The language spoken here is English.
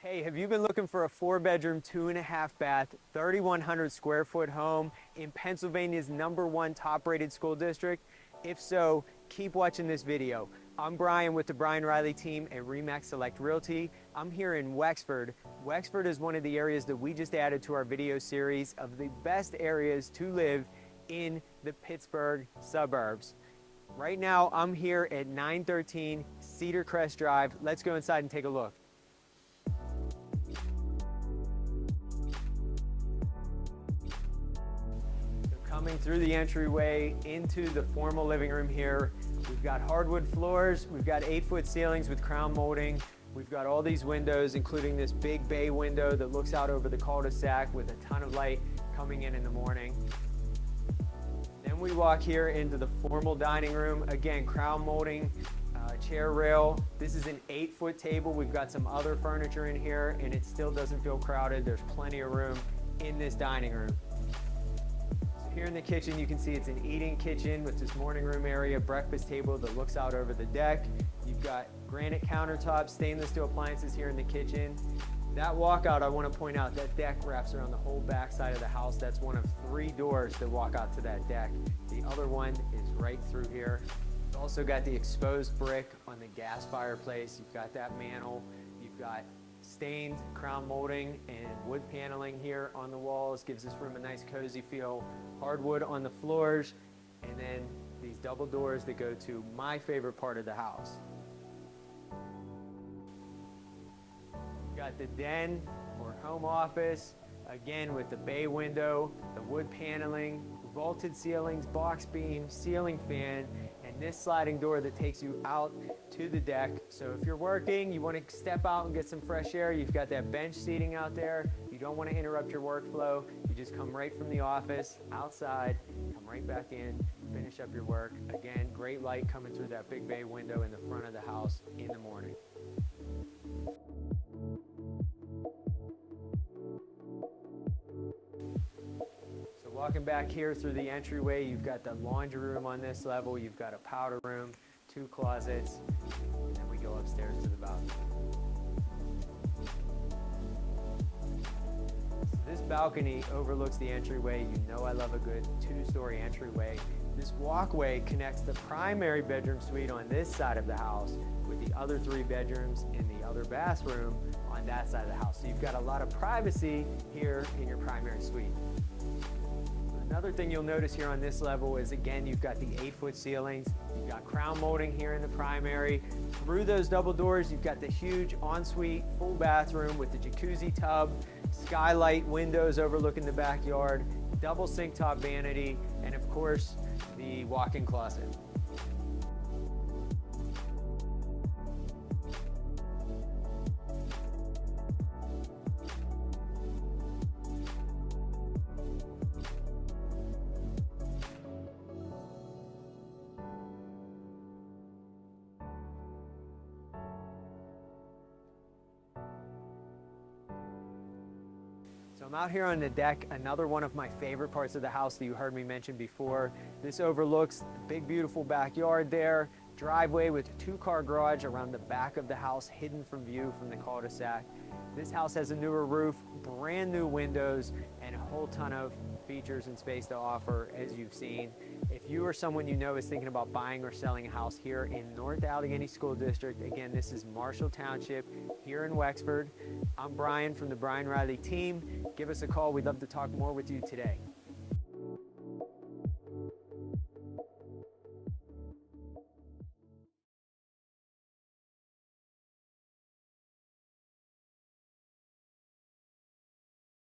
Hey, have you been looking for a 4-bedroom, 2.5-bath, 3,100 square foot home in Pennsylvania's #1 top-rated school district? If so, keep watching this video. I'm Brian with the Brian Riley team at RE/MAX Select Realty. I'm here in Wexford. Wexford is one of the areas that we just added to our video series of the best areas to live in the Pittsburgh suburbs. Right now, I'm here at 913 Cedar Crest Drive. Let's go inside and take a look. Coming through the entryway into the formal living room here, we've got hardwood floors, we've got 8-foot ceilings with crown molding, we've got all these windows, including this big bay window that looks out over the cul-de-sac with a ton of light coming in the morning. Then we walk here into the formal dining room, again, crown molding, chair rail. This is an 8-foot table. We've got some other furniture in here and it still doesn't feel crowded. There's plenty of room in this dining room. Here in the kitchen, you can see it's an eating kitchen with this morning room area, breakfast table that looks out over the deck. You've got granite countertops, stainless steel appliances here in the kitchen. That walkout, I want to point out, that deck wraps around the whole back side of the house. That's one of 3 doors that walk out to that deck. The other one is right through here. You've also got the exposed brick on the gas fireplace. You've got that mantle. You've got stained crown molding and wood paneling here on the walls. Gives this room a nice cozy feel. Hardwood on the floors, and then these double doors that go to my favorite part of the house. Got the den or home office, again with the bay window, the wood paneling, vaulted ceilings, box beam, ceiling fan, and this sliding door that takes you out to the deck. So if you're working, you want to step out and get some fresh air, you've got that bench seating out there. You don't want to interrupt your workflow. You just come right from the office, outside, come right back in, finish up your work. Again, great light coming through that big bay window in the front of the house in the morning. Walking back here through the entryway, you've got the laundry room on this level, you've got a powder room, 2 closets, and then we go upstairs to the balcony. So this balcony overlooks the entryway. You know I love a good 2-story entryway. This walkway connects the primary bedroom suite on this side of the house with the other 3 bedrooms in the other bathroom on that side of the house. So you've got a lot of privacy here in your primary suite. Another thing you'll notice here on this level is, again, you've got the 8-foot ceilings, you've got crown molding here in the primary. Through those double doors, you've got the huge ensuite full bathroom with the jacuzzi tub, skylight windows overlooking the backyard, double sink top vanity, and of course, the walk-in closet. So I'm out here on the deck, another one of my favorite parts of the house that you heard me mention before. This overlooks the big, beautiful backyard there, driveway with a 2-car garage around the back of the house, hidden from view from the cul-de-sac. This house has a newer roof, brand new windows, and a whole ton of features and space to offer, as you've seen. If you or someone you know is thinking about buying or selling a house here in North Allegheny School District, again, this is Marshall Township here in Wexford. I'm Brian from the Brian Riley team. Give us a call. We'd love to talk more with you today.